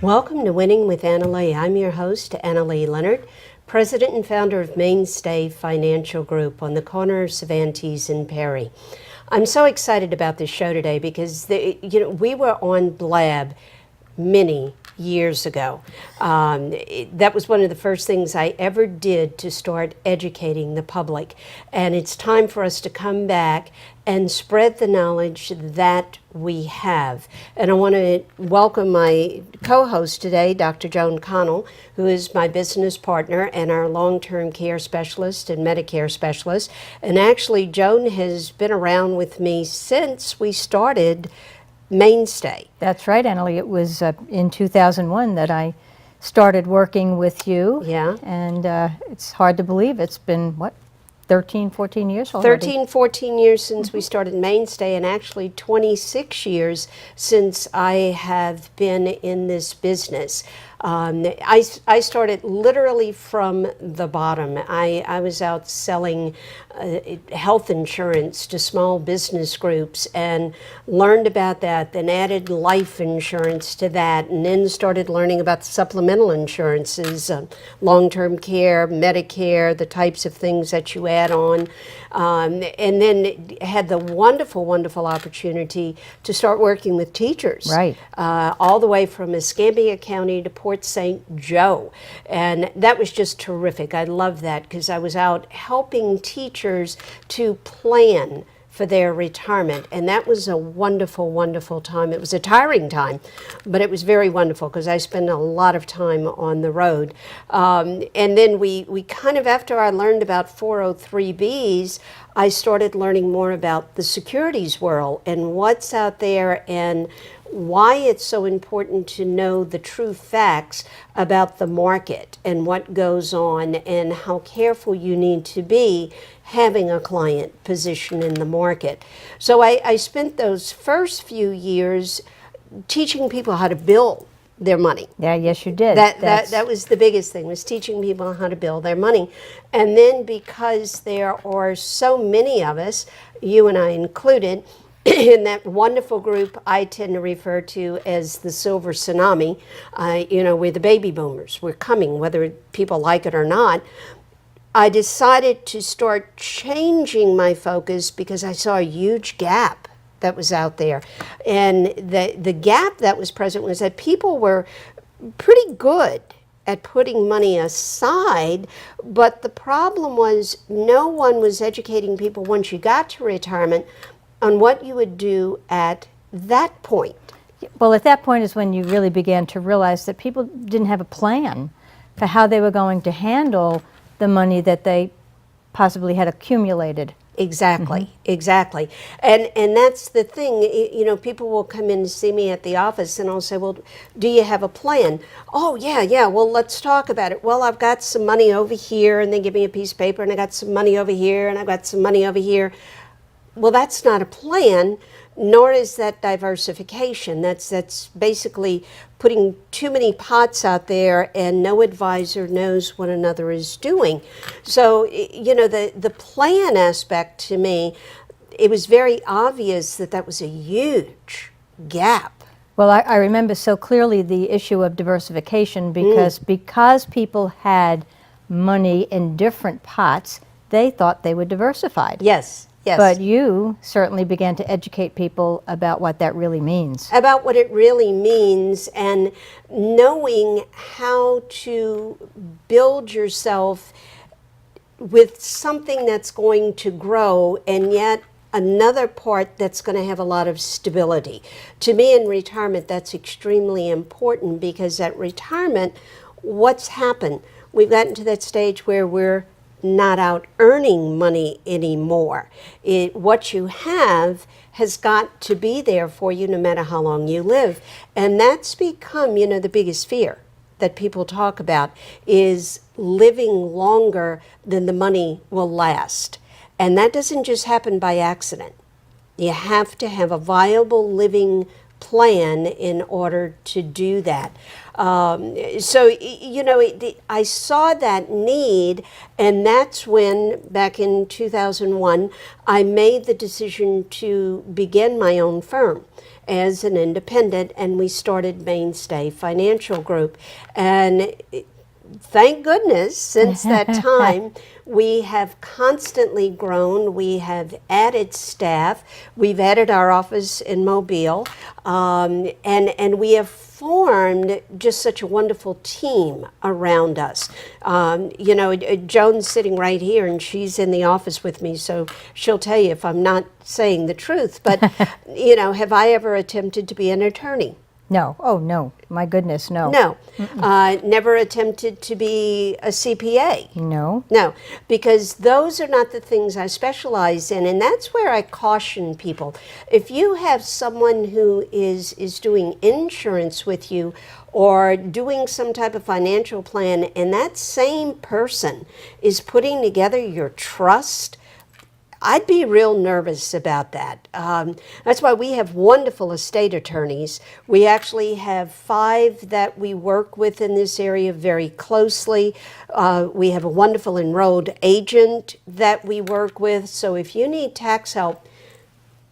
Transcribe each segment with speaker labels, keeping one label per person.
Speaker 1: Welcome to Winning with Annalee. I'm your host, Annalee Leonard, President and founder of Mainstay Financial Group on the corner of Cervantes and Perry. I'm so excited about this show today because we were on BLAB many years ago. That was one of the first things I ever did to start educating the public. And it's time for us to come back and spread the knowledge that we have. And I want to welcome my co-host today, Dr. Joan Connell, who is my business partner and our long-term care specialist and Medicare specialist. And actually, Joan has been around with me since we started Mainstay.
Speaker 2: That's right, Annalee. It was in 2001 that I started working with you.
Speaker 1: Yeah.
Speaker 2: And it's hard to believe it's been, 13, 14 years already?
Speaker 1: 13, 14 years since we started Mainstay, and actually 26 years since I have been in this business. I started literally from the bottom. I was out selling health insurance to small business groups and learned about that, then added life insurance to that, and then started learning about the supplemental insurances, long-term care, Medicare, the types of things that you add on, and then had the wonderful, wonderful opportunity to start working with teachers.
Speaker 2: Right.
Speaker 1: All the way from Escambia County to Port St. Joe. And that was just terrific. I loved that because I was out helping teachers to plan for their retirement. And that was a wonderful, wonderful time. It was a tiring time, but it was very wonderful because I spent a lot of time on the road. And then we kind of, after I learned about 403Bs, I started learning more about the securities world and what's out there and why it's so important to know the true facts about the market and what goes on and how careful you need to be having a client position in the market. So I spent those first few years teaching people how to build their money.
Speaker 2: Yeah, yes you did.
Speaker 1: That was the biggest thing, was teaching people how to build their money. And then because there are so many of us, you and I included, in that wonderful group I tend to refer to as the silver tsunami, we're the baby boomers. We're coming, whether people like it or not. I decided to start changing my focus because I saw a huge gap that was out there. And the gap that was present was that people were pretty good at putting money aside, but the problem was no one was educating people once you got to retirement on what you would do at that point.
Speaker 2: Well, at that point is when you really began to realize that people didn't have a plan for how they were going to handle the money that they possibly had accumulated.
Speaker 1: Exactly, exactly. And that's the thing, people will come in to see me at the office and I'll say, well, do you have a plan? Oh, yeah, well, let's talk about it. Well, I've got some money over here, and they give me a piece of paper, and I got some money over here, and I've got some money over here. Well, that's not a plan, nor is that diversification. That's basically putting too many pots out there and no advisor knows what another is doing. So, the plan aspect to me, it was very obvious that was a huge gap.
Speaker 2: Well, I remember so clearly the issue of diversification because people had money in different pots, they thought they were diversified.
Speaker 1: Yes. Yes.
Speaker 2: But you certainly began to educate people about what that really means.
Speaker 1: About what it really means and knowing how to build yourself with something that's going to grow and yet another part that's going to have a lot of stability. To me in retirement, that's extremely important because at retirement, what's happened? We've gotten to that stage where we're not out earning money anymore. What you have has got to be there for you no matter how long you live. And that's become, the biggest fear that people talk about is living longer than the money will last. And that doesn't just happen by accident. You have to have a viable living plan in order to do that. I saw that need, and that's when, back in 2001, I made the decision to begin my own firm. as an independent, and we started Mainstay Financial Group. And thank goodness, since that time, we have constantly grown. We have added staff. We've added our office in Mobile, and we have formed just such a wonderful team around us. You know, Joan's sitting right here, and she's in the office with me, so she'll tell you if I'm not saying the truth. But, you know, have I ever attempted to be an attorney?
Speaker 2: No. Oh, no. My goodness, no.
Speaker 1: No. Never attempted to be a CPA.
Speaker 2: No.
Speaker 1: No, because those are not the things I specialize in, and that's where I caution people. If you have someone who is doing insurance with you or doing some type of financial plan, and that same person is putting together your trust, I'd be real nervous about that. That's why we have wonderful estate attorneys. We actually have 5 that we work with in this area very closely. We have a wonderful enrolled agent that we work with. So if you need tax help,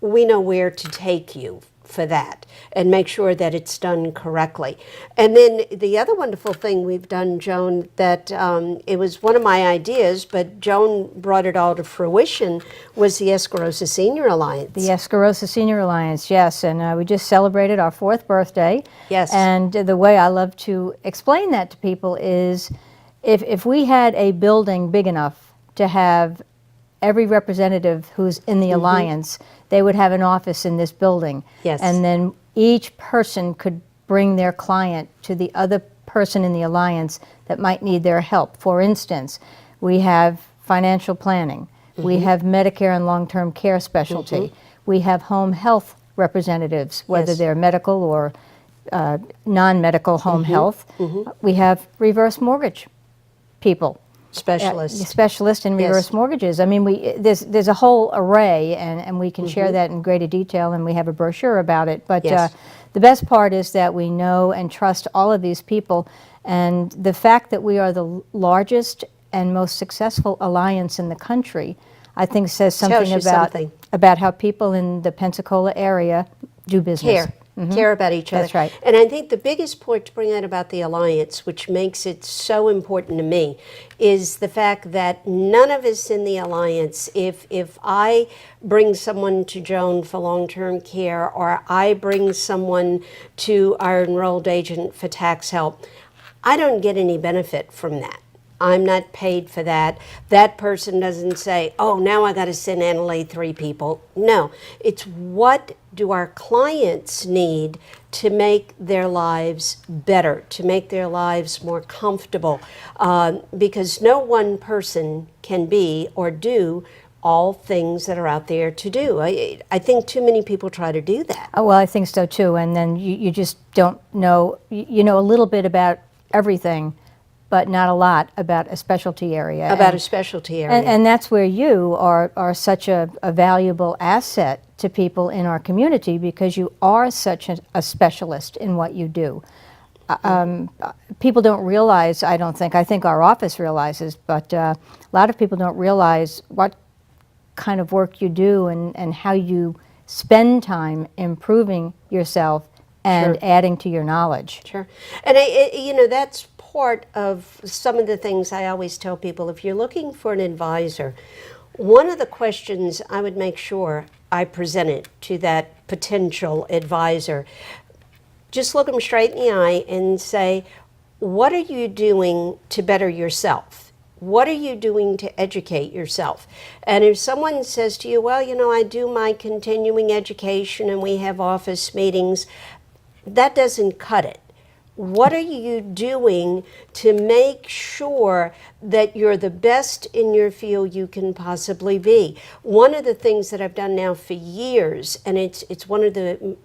Speaker 1: we know where to take you for that and make sure that it's done correctly. And then the other wonderful thing we've done, Joan, that it was one of my ideas, but Joan brought it all to fruition, was the Escarosa Senior Alliance.
Speaker 2: The Escarosa Senior Alliance, yes, and we just celebrated our 4th birthday.
Speaker 1: Yes.
Speaker 2: And the way I love to explain that to people is if we had a building big enough to have every representative who's in the alliance, they would have an office in this building.
Speaker 1: Yes.
Speaker 2: And then each person could bring their client to the other person in the alliance that might need their help. For instance, we have financial planning. We have Medicare and long-term care specialty. We have home health representatives, whether
Speaker 1: Yes.
Speaker 2: they're medical or non-medical home health. We have reverse mortgage people.
Speaker 1: Specialist.
Speaker 2: Specialist in reverse
Speaker 1: Yes.
Speaker 2: mortgages. I mean, there's a whole array, and we can share that in greater detail, and we have a brochure about it. But
Speaker 1: Yes.
Speaker 2: the best part is that we know and trust all of these people, and the fact that we are the largest and most successful alliance in the country, I think says something
Speaker 1: you
Speaker 2: about
Speaker 1: something.
Speaker 2: about how people in the Pensacola area do business.
Speaker 1: Care about each other.
Speaker 2: That's right.
Speaker 1: And I think the biggest point to bring out about the Alliance, which makes it so important to me, is the fact that none of us in the Alliance, if I bring someone to Joan for long-term care, or I bring someone to our enrolled agent for tax help, I don't get any benefit from that. I'm not paid for that. That person doesn't say, oh, now I got to send Annalee 3 people. No, it's what do our clients need to make their lives better, to make their lives more comfortable, because no one person can be or do all things that are out there to do. I think too many people try to do that.
Speaker 2: Oh, well, I think so too. And then you just don't know, you know a little bit about everything, but not a lot about a specialty area.
Speaker 1: About a specialty area.
Speaker 2: And that's where you are such a valuable asset to people in our community, because you are such a specialist in what you do. People don't realize, I don't think, I think our office realizes, but a lot of people don't realize what kind of work you do and how you spend time improving yourself and adding to your knowledge.
Speaker 1: Sure. And you know, that's part of some of the things I always tell people. If you're looking for an advisor, one of the questions I would make sure I presented to that potential advisor, just look them straight in the eye and say, what are you doing to better yourself? What are you doing to educate yourself? And if someone says to you, well, you know, I do my continuing education and we have office meetings, that doesn't cut it. What are you doing to make sure that you're the best in your field you can possibly be? One of the things that I've done now for years, and it's one of the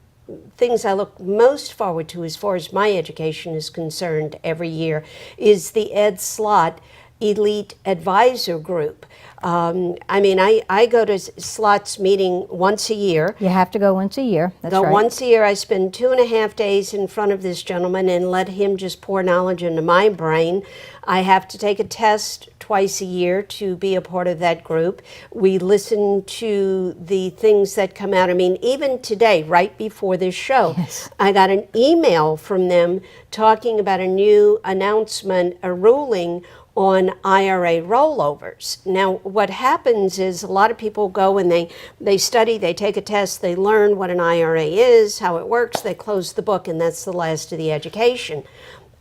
Speaker 1: things I look most forward to as far as my education is concerned every year, is the Ed Slot elite advisor group. I mean, I go to Slots meeting once a year.
Speaker 2: You have to go once a year. That's right.
Speaker 1: Once a year, I spend 2.5 days in front of this gentleman and let him just pour knowledge into my brain. I have to take a test twice a year to be a part of that group. We listen to the things that come out. I mean, even today, right before this show,
Speaker 2: Yes.
Speaker 1: I got an email from them talking about a new announcement, a ruling on IRA rollovers. Now, what happens is a lot of people go and they study, they take a test, they learn what an IRA is, how it works, they close the book, and that's the last of the education.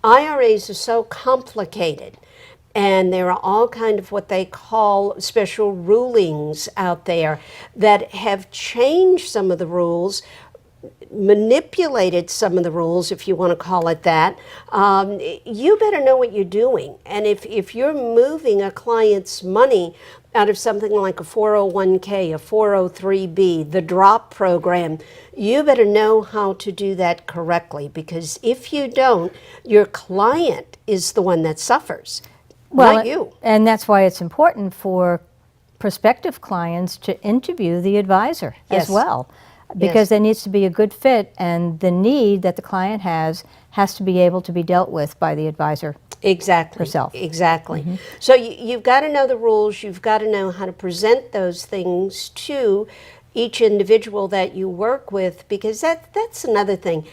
Speaker 1: IRAs are so complicated, and there are all kind of what they call special rulings out there that have changed some of the rules, manipulated some of the rules, if you want to call it that. You better know what you're doing. And if you're moving a client's money out of something like a 401k, a 403b, the drop program, you better know how to do that correctly, because if you don't, your client is the one that suffers, not you.
Speaker 2: And that's why it's important for prospective clients to interview the advisor
Speaker 1: Yes.
Speaker 2: as well. Because
Speaker 1: Yes.
Speaker 2: there needs to be a good fit, and the need that the client has to be able to be dealt with by the advisor.
Speaker 1: Exactly.
Speaker 2: Herself.
Speaker 1: Exactly. So you've got to know the rules. You've got to know how to present those things to each individual that you work with, because that's another thing.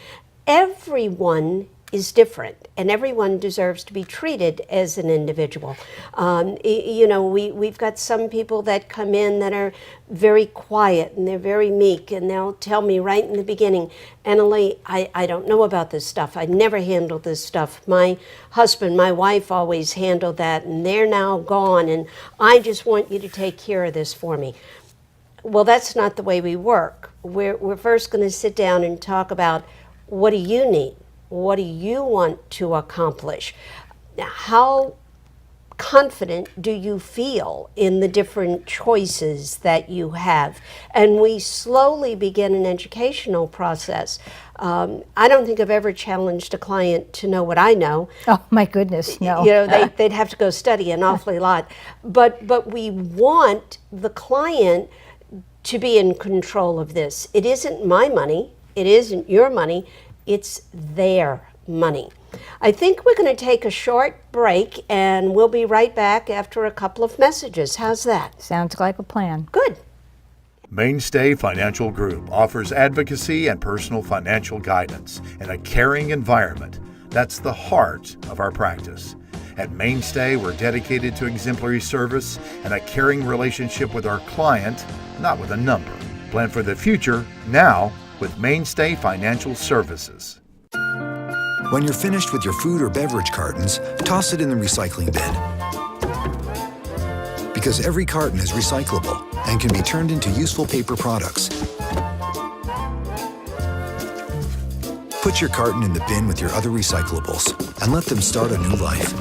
Speaker 1: Everyone is different, and everyone deserves to be treated as an individual. You know, we've got some people that come in that are very quiet and they're very meek, and they'll tell me right in the beginning, Annalee, I don't know about this stuff. I never handled this stuff. My husband, my wife always handled that, and they're now gone, and I just want you to take care of this for me. Well, that's not the way we work. We're first going to sit down and talk about, what do you need? What do you want to accomplish? How confident do you feel in the different choices that you have? And we slowly begin an educational process. I don't think I've ever challenged a client to know what I know.
Speaker 2: Oh my goodness, no.
Speaker 1: You know, they'd have to go study an awfully lot. But we want the client to be in control of this. It isn't my money. It isn't your money. It's their money. I think we're going to take a short break, and we'll be right back after a couple of messages. How's that?
Speaker 2: Sounds like a plan.
Speaker 1: Good.
Speaker 3: Mainstay Financial Group offers advocacy and personal financial guidance in a caring environment. That's the heart of our practice. At Mainstay, we're dedicated to exemplary service and a caring relationship with our client, not with a number. Plan for the future now with Mainstay Financial Services.
Speaker 4: When you're finished with your food or beverage cartons, toss it in the recycling bin. Because every carton is recyclable and can be turned into useful paper products. Put your carton in the bin with your other recyclables and let them start a new life.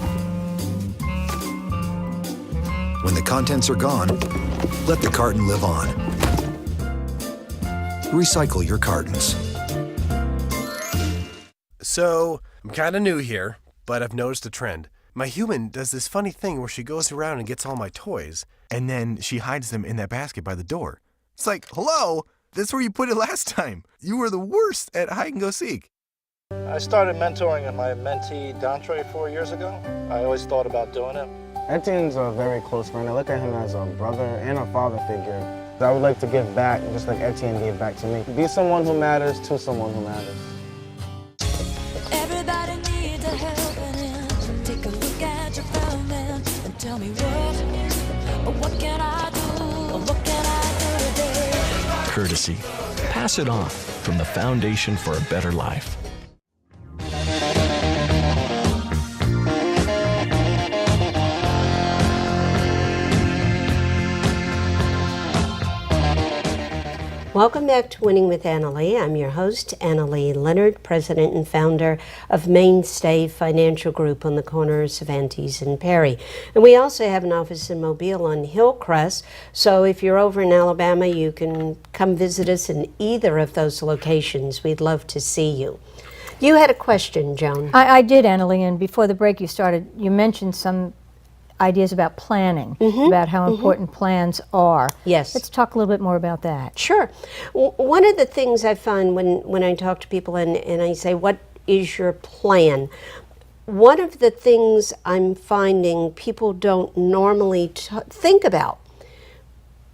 Speaker 4: When the contents are gone, let the carton live on. Recycle your cartons.
Speaker 5: So, I'm kind of new here, but I've noticed a trend. My human does this funny thing where she goes around and gets all my toys, and then she hides them in that basket by the door. It's like, hello, that's where you put it last time. You were the worst at hide and go seek.
Speaker 6: I started mentoring my mentee, Dantre, 4 years ago. I always thought about doing it.
Speaker 7: Etienne's a very close friend. I look at him as a brother and a father figure. I would like to give back, just like Etienne gave back to me. Be someone who matters to someone who matters.
Speaker 8: Everybody needs a helping hand. Take a look at your fellow man and tell me what can I do? What can I do today?
Speaker 9: Courtesy. Pass it on from the Foundation for a Better Life.
Speaker 1: Welcome back to Winning with Annalee. I'm your host, Annalee Leonard, president and founder of Mainstay Financial Group on the corner of Cervantes and Perry. And we also have an office in Mobile on Hillcrest, so if you're over in Alabama, you can come visit us in either of those locations. We'd love to see you. You had a question, Joan.
Speaker 2: I did, Annalee, and before the break you mentioned some ideas about planning, about how important plans are.
Speaker 1: Yes.
Speaker 2: Let's talk a little bit more about that.
Speaker 1: Sure. One of the things I find when I talk to people and I say, what is your plan? One of the things I'm finding people don't normally think about,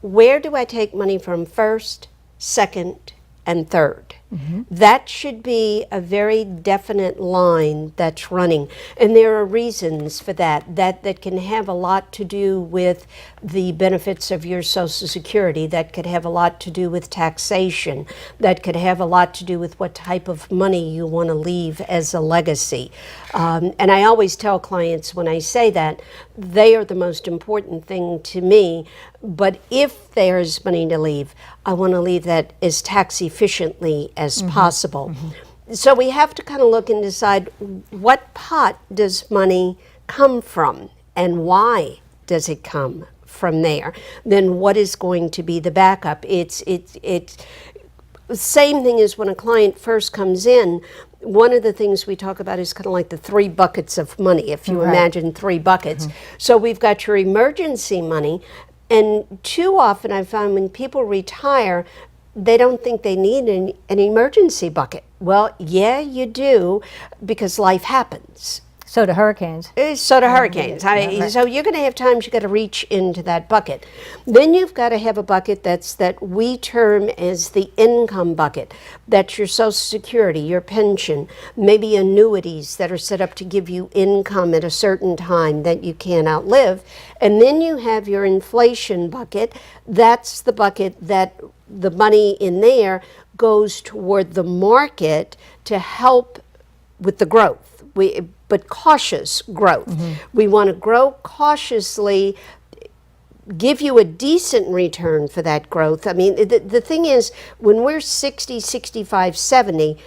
Speaker 1: where do I take money from first, second, and third? That should be a very definite line that's running. And there are reasons for that can have a lot to do with the benefits of your Social Security, that could have a lot to do with taxation, that could have a lot to do with what type of money you want to leave as a legacy. And I always tell clients when I say that, they are the most important thing to me. But if there's money to leave, I want to leave that as tax efficiently as possible. So we have to kind of look and decide, what pot does money come from and why does it come from there? Then what is going to be the backup? It's the same thing as when a client first comes in. One of the things we talk about is kind of like the 3 buckets of money, if you imagine 3 buckets. So we've got your emergency money, and too often I find when people retire, they don't think they need an emergency bucket. Well, yeah, you do, because life happens.
Speaker 2: So do hurricanes.
Speaker 1: So do hurricanes. So you're going to have times you got to reach into that bucket. Then you've got to have a bucket that we term as the income bucket. That's your Social Security, your pension, maybe annuities that are set up to give you income at a certain time that you can't outlive. And then you have your inflation bucket. That's the bucket that the money in there goes toward the market to help with the growth. But cautious growth. We want to grow cautiously, give you a decent return for that growth. I mean, the thing is, when we're 60, 65, 70,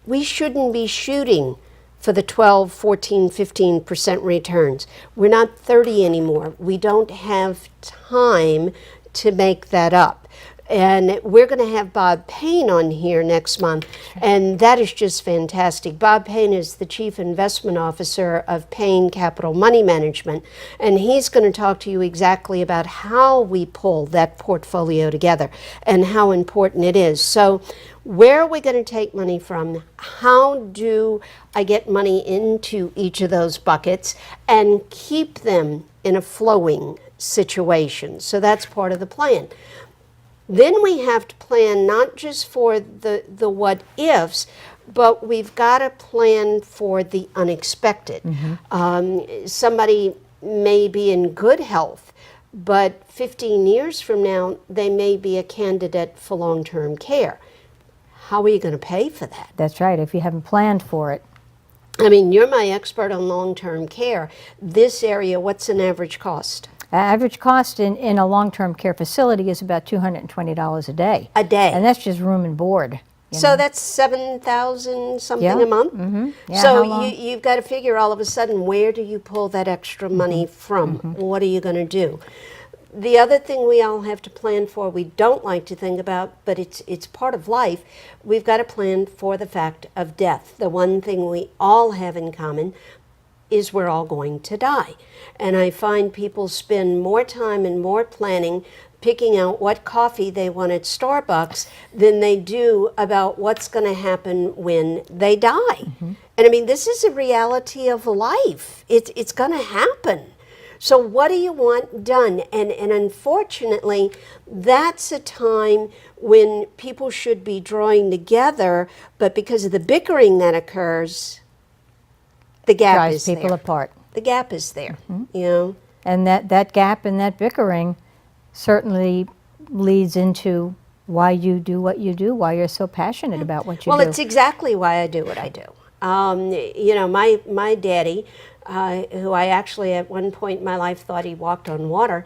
Speaker 1: we shouldn't be shooting for the 12, 14, 15% returns. We're not 30 anymore. We don't have time to make that up. And we're going to have Bob Payne on here next month, and that is just fantastic. Bob Payne is the Chief Investment Officer of Payne Capital Money Management, and he's going to talk to you exactly about how we pull that portfolio together and how important it is. So where are we going to take money from? How do I get money into each of those buckets and keep them in a flowing situation? So that's part of the plan. Then we have to plan not just for the what ifs, but we've got to plan for the unexpected. Somebody may be in good health, but 15 years from now, they may be a candidate for long-term care. How are you going to pay for that?
Speaker 2: That's right, if you haven't planned for it.
Speaker 1: I mean, you're my expert on long-term care. This area, what's an average cost?
Speaker 2: Average cost in a long-term care facility is about $220 a day.
Speaker 1: A day.
Speaker 2: And that's just room and board.
Speaker 1: So that's $7,000 something a month.
Speaker 2: Yeah,
Speaker 1: so you've got to figure all of a sudden, where do you pull that extra money from? What are you going to do? The other thing we all have to plan for, we don't like to think about, but it's part of life. We've got to plan for the fact of death. The one thing we all have in common is we're all going to die. And I find people spend more time and more planning picking out what coffee they want at Starbucks than they do about what's going to happen when they die. And I mean, this is a reality of life. It's going to happen. So what do you want done? And unfortunately, that's a time when people should be drawing together, but because of the bickering that occurs, the gap
Speaker 2: drives
Speaker 1: is
Speaker 2: people
Speaker 1: there.
Speaker 2: apart.
Speaker 1: The gap is there, you know.
Speaker 2: And that gap and that bickering certainly leads into why you do what you do, why you're so passionate about what you
Speaker 1: Well,
Speaker 2: do.
Speaker 1: it's exactly why I do what I do. You know, my daddy, who I actually at one point in my life thought he walked on water,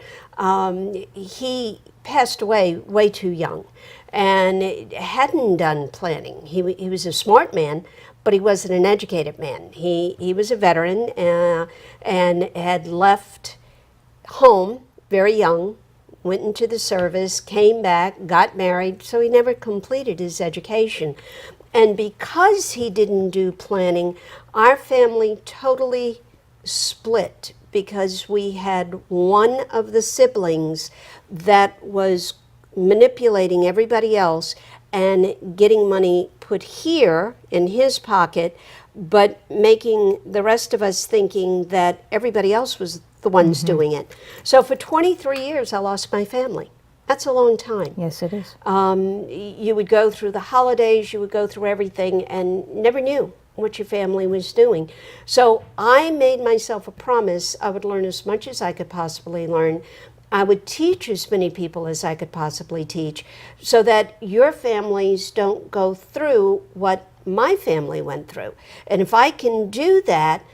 Speaker 1: he passed away way too young and hadn't done planning. He was a smart man, but he wasn't an educated man. He was a veteran and had left home very young, went into the service, came back, got married, so he never completed his education. And because he didn't do planning, our family totally split because we had one of the siblings that was manipulating everybody else and getting money put here in his pocket, but making the rest of us thinking that everybody else was the ones doing it. So for 23 years, I lost my family. That's a long time.
Speaker 2: Yes, it is.
Speaker 1: You would go through the holidays, you would go through everything, and never knew what your family was doing. So I made myself a promise I would learn as much as I could possibly learn. I would teach as many people as I could possibly teach, so that your families don't go through what my family went through. And if I can do that,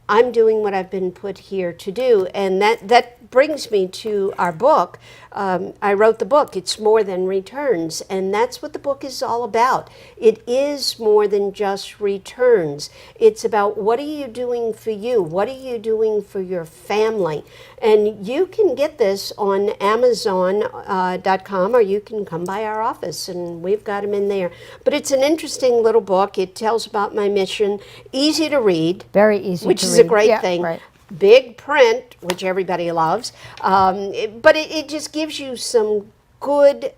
Speaker 1: I'm doing what I've been put here to do. And that brings me to our book. I wrote the book, It's More Than Returns, and that's what the book is all about. It is more than just returns. It's about, what are you doing for you? What are you doing for your family? And you can get this on Amazon.com, or you can come by our office, and we've got them in there. But it's an interesting little book. It tells about my mission, easy to read.
Speaker 2: Very easy
Speaker 1: which
Speaker 2: to
Speaker 1: is
Speaker 2: read.
Speaker 1: a great
Speaker 2: Yeah,
Speaker 1: thing.
Speaker 2: right.
Speaker 1: Big print, which everybody loves, but it just gives you some good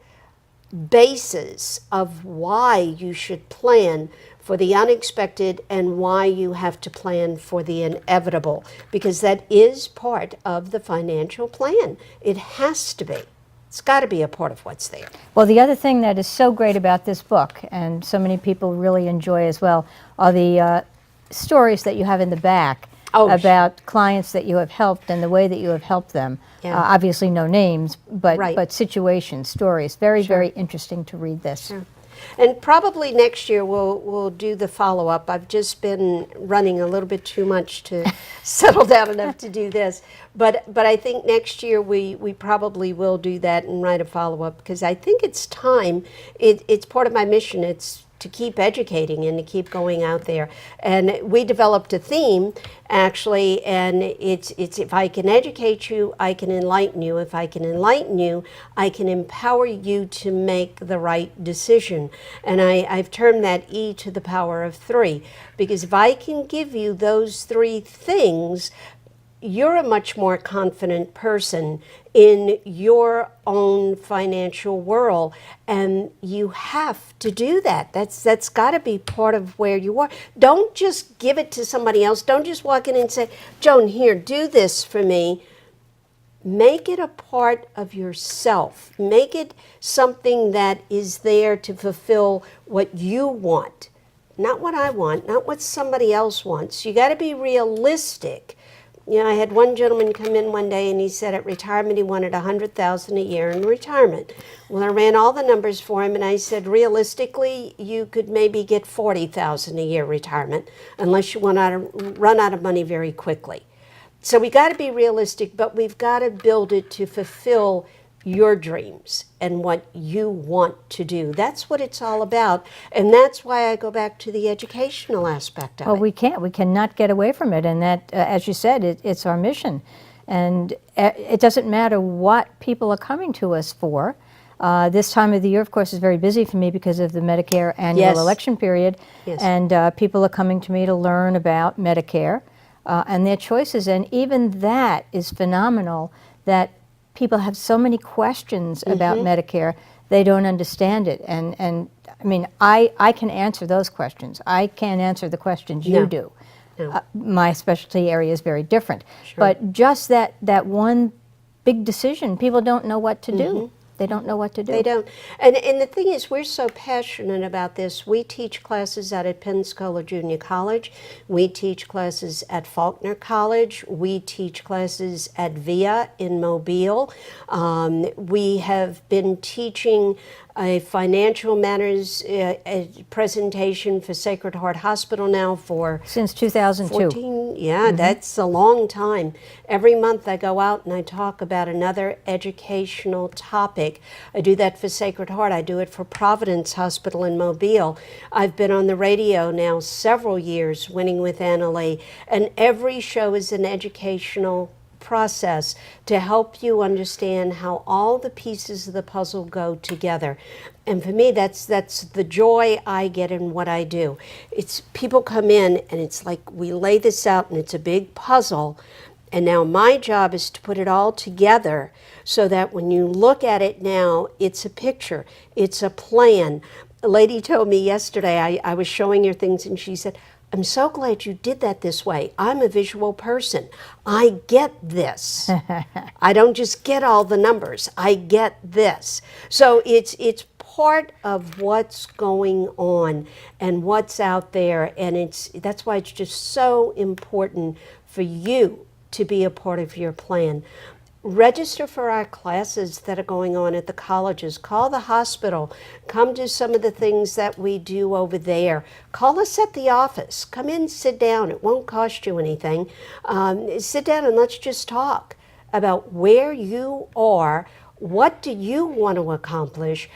Speaker 1: basis of why you should plan for the unexpected and why you have to plan for the inevitable, because that is part of the financial plan. It has to be. It's got to be a part of what's there.
Speaker 2: Well, the other thing that is so great about this book, and so many people really enjoy as well, are the stories that you have in the back about clients that you have helped and the way that you have helped them.
Speaker 1: Yeah.
Speaker 2: Obviously no names, but,
Speaker 1: Right.
Speaker 2: but situations, stories. Very, very interesting to read this.
Speaker 1: Sure. And probably next year we'll do the follow-up. I've just been running a little bit too much to settle down enough to do this. But I think next year we probably will do that and write a follow-up, because I think it's time. It's part of my mission. It's to keep educating and to keep going out there. And we developed a theme, actually, and it's if I can educate you, I can enlighten you. If I can enlighten you, I can empower you to make the right decision. And I've termed that E to the power of 3, because if I can give you those 3 things, you're a much more confident person in your own financial world, and you have to do that. That's got to be part of where you are. Don't just give it to somebody else. Don't just walk in and say, Joan, here, do this for me. Make it a part of yourself. Make it something that is there to fulfill what you want, not what I want, not what somebody else wants. You got to be realistic. You know, I had one gentleman come in one day and he said at retirement he wanted $100,000 a year in retirement. Well, I ran all the numbers for him and I said, realistically, you could maybe get $40,000 a year retirement unless you run out of money very quickly. So we got to be realistic, but we've got to build it to fulfill your dreams and what you want to do. That's what it's all about, and that's why I go back to the educational aspect of
Speaker 2: Well,
Speaker 1: it.
Speaker 2: we cannot get away from it, and that, as you said, it's our mission. And it doesn't matter what people are coming to us for. This time of the year, of course, is very busy for me because of the Medicare annual
Speaker 1: Yes.
Speaker 2: election period,
Speaker 1: Yes.
Speaker 2: and people are coming to me to learn about Medicare and their choices, and even that is phenomenal, that people have so many questions about Medicare, they don't understand it. And I mean, I can answer those questions. I can't answer the questions you
Speaker 1: No.
Speaker 2: do.
Speaker 1: No.
Speaker 2: My specialty area is very different.
Speaker 1: Sure.
Speaker 2: But just that one big decision, people don't know what to do. They don't know what to do.
Speaker 1: They don't. And the thing is, we're so passionate about this. We teach classes out at Pensacola Junior College. We teach classes at Faulkner College. We teach classes at VIA in Mobile. We have been teaching a financial matters presentation for Sacred Heart Hospital now for
Speaker 2: Since 2002.
Speaker 1: 14, yeah, that's a long time. Every month I go out and I talk about another educational topic. I do that for Sacred Heart. I do it for Providence Hospital in Mobile. I've been on the radio now several years, Winning with Annalee, and every show is an educational process to help you understand how all the pieces of the puzzle go together. And for me, that's the joy I get in what I do. It's people come in and it's like we lay this out and it's a big puzzle, And now my job is to put it all together so that when you look at it now, it's a picture, it's a plan. A lady told me yesterday, I was showing her things, and she said, I'm so glad you did that this way. I'm a visual person. I get this. I don't just get all the numbers. I get this. So it's part of what's going on and what's out there, and that's why it's just so important for you to be a part of your plan. Register for our classes that are going on at the colleges. Call the hospital. Come to some of the things that we do over there. Call us at the office. Come in, sit down. It won't cost you anything. Sit down and let's just talk about where you are. What do you want to accomplish?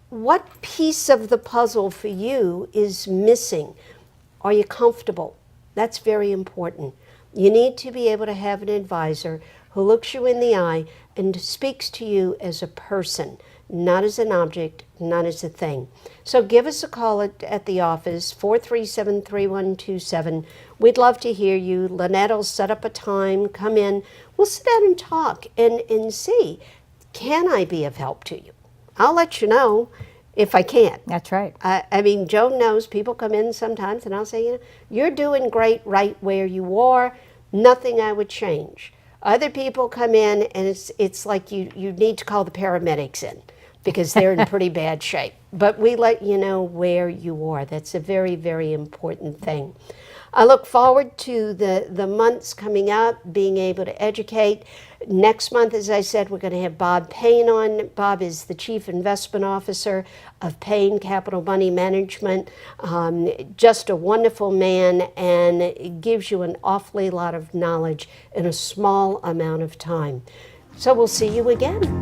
Speaker 1: What piece of the puzzle for you is missing? Are you comfortable? That's very important. You need to be able to have an advisor who looks you in the eye and speaks to you as a person, not as an object, not as a thing. So give us a call at the office, 437-3127. We'd love to hear you. Lynette will set up a time, come in. We'll sit down and talk and see, can I be of help to you? I'll let you know if I can't.
Speaker 2: That's right.
Speaker 1: I mean, Joan knows people come in sometimes and I'll say, you're doing great right where you are. Nothing I would change. Other people come in and it's like you need to call the paramedics in because they're in pretty bad shape. But we let you know where you are. That's a very, very important thing. I look forward to the months coming up, being able to educate. Next month, as I said, we're going to have Bob Payne on. Bob is the Chief Investment Officer of Payne Capital Money Management. Just a wonderful man, and it gives you an awfully lot of knowledge in a small amount of time. So we'll see you again.